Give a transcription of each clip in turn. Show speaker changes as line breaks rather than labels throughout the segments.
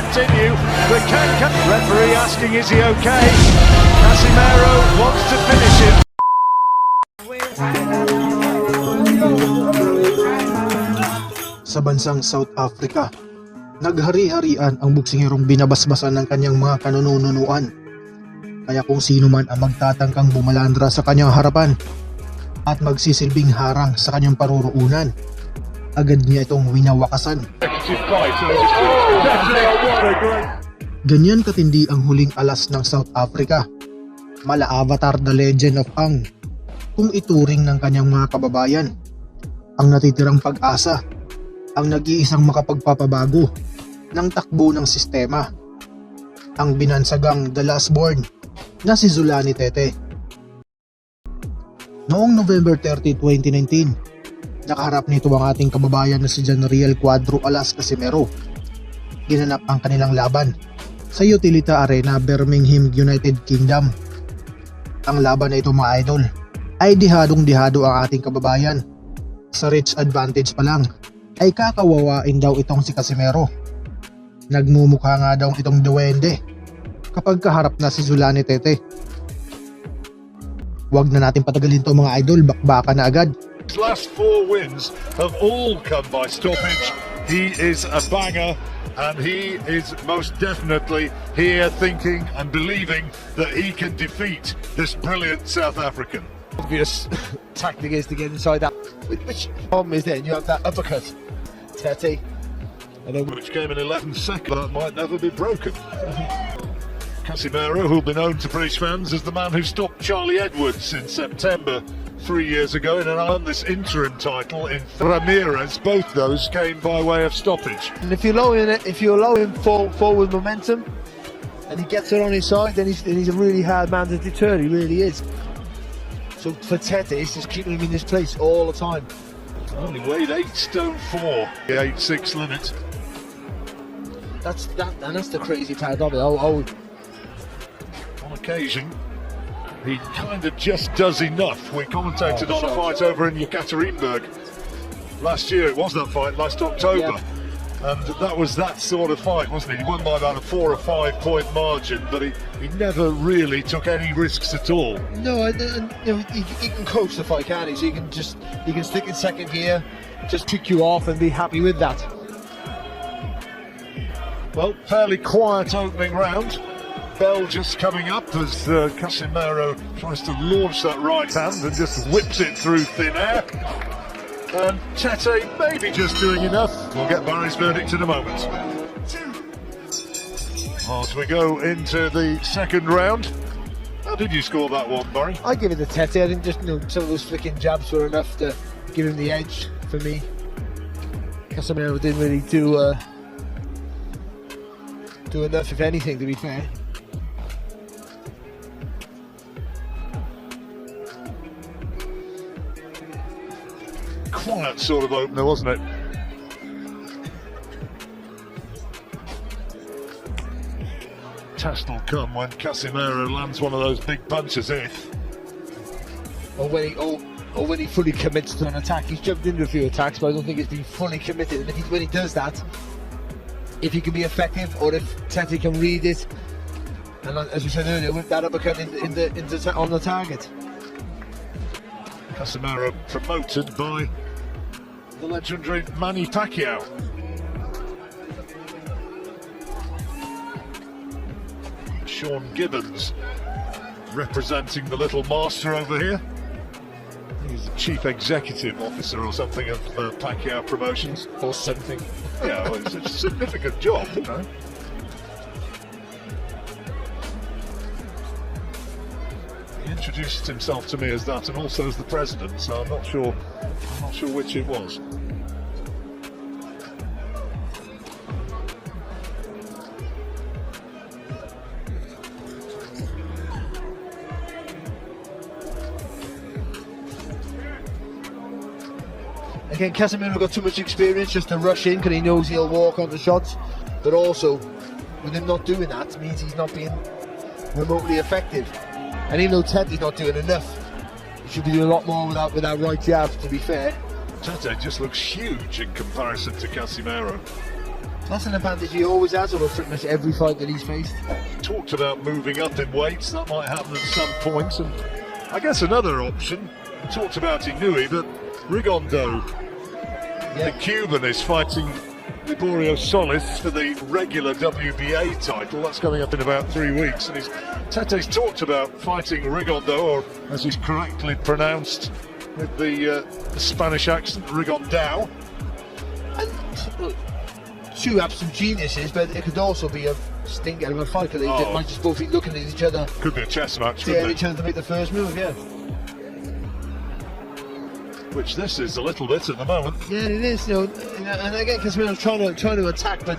continue. The referee asking, is he okay? Casimero wants to finish him.
Sa bansang South Africa, naghari-harian ang boksingerong binabasbasan ng kanyang mga kanununuan. Kaya kung sino man ang magtatangkang bumalandra sa kanyang harapan at magsisilbing harang sa kanyang paruroonan, agad niya itong winawakasan. Ganyan katindi ang huling alas ng South Africa. Mala Avatar the Legend of Ang, kung ituring ng kanyang mga kababayan. Ang natitirang pag-asa, ang nag-iisang makapagpapabago ng takbo ng sistema, ang binansagang The Last Born na si Zulani Tete. Noong November 30, 2019, nakaharap nito ang ating kababayan na si Janriel Cuadro alas Casimero. Ginanap ang kanilang laban sa Utilita Arena, Birmingham, United Kingdom. Ang laban na ito, mga idol, ay dihadong-dihado ang ating kababayan. Sa reach advantage pa lang ay kakawawain daw itong si Casimero. Nagmumukha nga daw itong duwende kapag kaharap na si Zulani Tete. Huwag na natin patagalin to, mga idol, bakbaka na agad.
His last 4 wins have all come by stoppage. He is a banger, and he is most definitely here thinking and believing that he can defeat this brilliant South African.
Obvious tactic is to get inside that. Which problem is then you have that uppercut, Tete,
and then which came in 11 seconds. That might never be broken. Casimero, who'll be known to British fans as the man who stopped Charlie Edwards in September 3 years ago, and won this interim title in Ramirez. Both those came by way of stoppage.
and if you allow him forward momentum, and he gets it on his side, then he's a really hard man to deter. He really is. So for Tete, it's just keeping him in this place all the time.
Only weighed 8 stone 4, the 8'6" limit.
That's the crazy part of it. On
occasion, he kind of just does enough. We commentated on a fight over in Yekaterinburg last year. It was that fight last October. Yeah. And that was that sort of fight, wasn't it? He won by about a 4 or 5 point margin, but he never really took any risks at all.
No, he can coach the fight, can't he? So he can stick in second gear, just kick you off and be happy with that.
Well, fairly quiet opening round. Bell just coming up as Casimero tries to launch that right hand and just whips it through thin air. And Tete maybe just doing enough. We'll get Barry's verdict in a moment. As we go into the second round, how did you score that one, Barry?
I give it to Tete. I think just some of those flicking jabs were enough to give him the edge for me. Casimero didn't really do enough, if anything, to be fair.
Quiet sort of opener, wasn't it? Test will come when Casimero lands one of those big punches in.
Or when he fully commits to an attack. He's jumped into a few attacks, but I don't think he's been fully committed. And when he does that, if he can be effective, or if Tete can read it, and as we said earlier, with that uppercut on the target.
Casimero promoted by the legendary Manny Pacquiao. Sean Gibbons representing the little master over here. He's the chief executive officer or something of Pacquiao Promotions.
Or something.
Yeah, well, it's a significant job, you know. He introduced himself to me as that, and also as the president, so I'm not sure which it was.
Again, Casimero got too much experience just to rush in because he knows he'll walk on the shots, but also with him not doing that means he's not being remotely effective. And even though Tete's not doing enough, he should be doing a lot more with that right jab, to be fair.
Tete just looks huge in comparison to Casimero.
That's an advantage he always has over pretty much every fight that he's faced.
Talked about moving up in weights, that might happen at some point. And I guess another option, talked about Inoue, but Rigondeaux, the Cuban, is fighting Liborio Solis for the regular WBA title. That's coming up in about 3 weeks. And Tete's talked about fighting Rigondeaux, or as he's correctly pronounced with the Spanish accent, Rigondeaux.
And look, two absolute geniuses, but it could also be a stinker of a fight. They might just both be looking at each other.
Could be a chess match,
Stare at each other to make the first move, yeah.
Which this is a little bit at the moment.
Yeah, it is, you know, and again, Casimero's trying to attack, but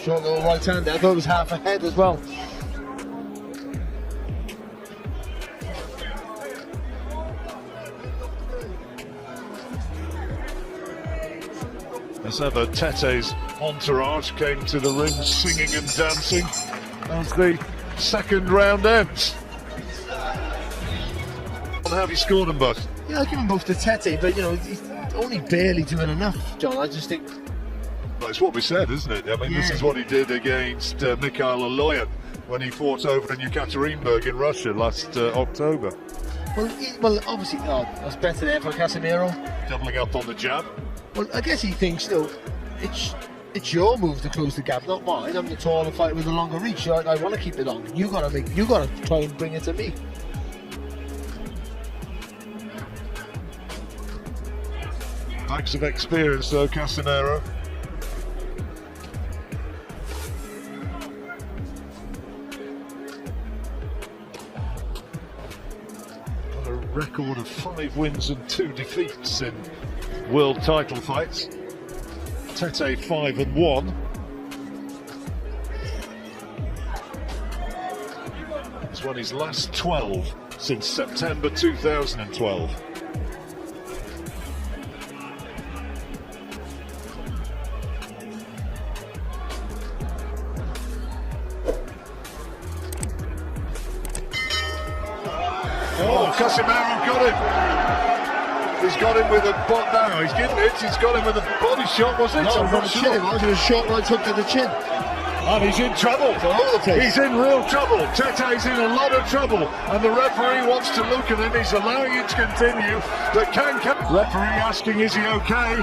short little right hand there. I thought it was half a head as well.
As ever, Tete's entourage came to the ring singing and dancing as the second round ends. How have you scored them both?
Yeah, I'll give them both to Tete, but you know, he's only barely doing enough, John. I just think.
Well, it's what we said, isn't it? I mean, this is what he did against Mikhail Aloyan when he fought over in Yekaterinburg in Russia last October.
Well, obviously, that's better there for Casimero.
Doubling up on the jab.
Well, I guess he thinks, you know, it's your move to close the gap, not mine. I'm the taller fighter with a longer reach. I want to keep it on. You gotta try and bring it to me.
Bags of experience though, Casimero. Got a record of 5 wins and 2 defeats in world title fights. Tete 5-1. He's won his last 12 since September 2012. Oh, Casimero got him. He's got him with a bot now. He's getting it. He's got him with a body shot, was it?
No, not the chin. It was a short right hook to the chin.
And he's in trouble. He's in real trouble. Tete's in a lot of trouble. And the referee wants to look at him. He's allowing it to continue. But referee asking, is he okay?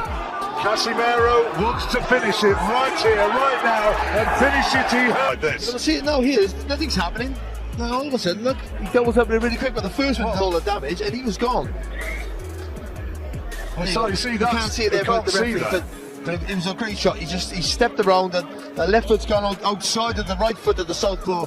Casimero wants to finish it right here, right now, and finish it like this.
Well, see, now here, nothing's happening. Now all of a sudden, look, he doubles up really quick, but the first one did all the damage, and he was gone.
So you see that?
You can't see it there, but the referee. But it was a great shot. He stepped around, and the left foot's gone outside of the right foot of the southpaw.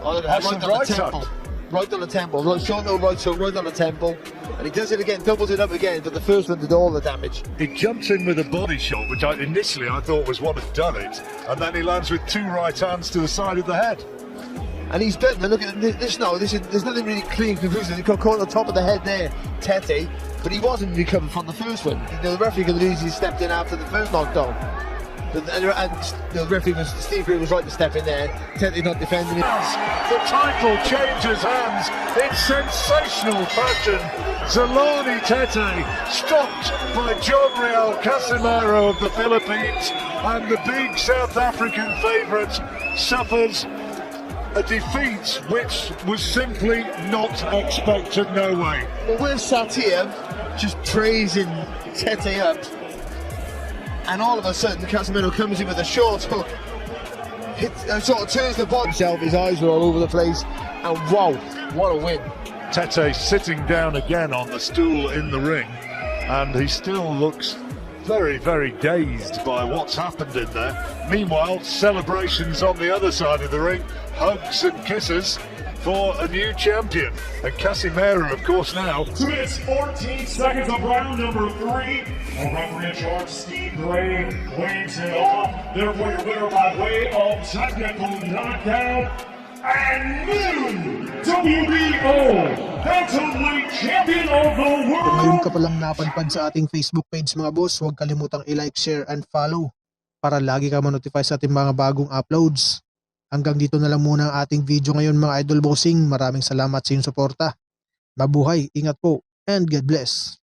Right on the temple. Right on the temple. Right, short no right, so right on the temple. And he does it again, doubles it up again, but the first one did all the damage.
He jumps in with a body shot, which initially I thought was what had done it, and then he lands with 2 right hands to the side of the head.
And he's better. Look at this now. There's nothing really clean conclusion. He got caught on the top of the head there, Tete, but he wasn't recovered from the first one. The referee could have easily stepped in after the first knockdown. And the referee Steve Greer was right to step in there. Tete not defending it.
The title changes hands in sensational fashion. Zolani Tete stopped by John Real Casimero of the Philippines, and the big South African favourite suffers a defeat which was simply not expected, no way.
Well, we're sat here just praising Tete up, and all of a sudden Casimero comes in with a short hook, sort of turns the body himself, his eyes were all over the place, and wow, what a win.
Tete sitting down again on the stool in the ring, and he still looks very, very dazed by what's happened in there. Meanwhile, celebrations on the other side of the ring, hugs and kisses for a new champion. And Casimero, of course, now.
2 minutes 14 seconds of round number 3. The referee in charge, Steve Gray, weighs in on. Therefore, your winner by way of technical knockout and new WBO Bantamweight Champion of the World.
Kung ngayon ka palang napadpad sa ating Facebook page mga boss, huwag kalimutang i-like, share, and follow para lagi ka ma-notify sa ating mga bagong uploads. Hanggang dito na lang muna ang ating video ngayon mga idol bossing. Maraming salamat sa inyong suporta. Mabuhay, ingat po, and God bless.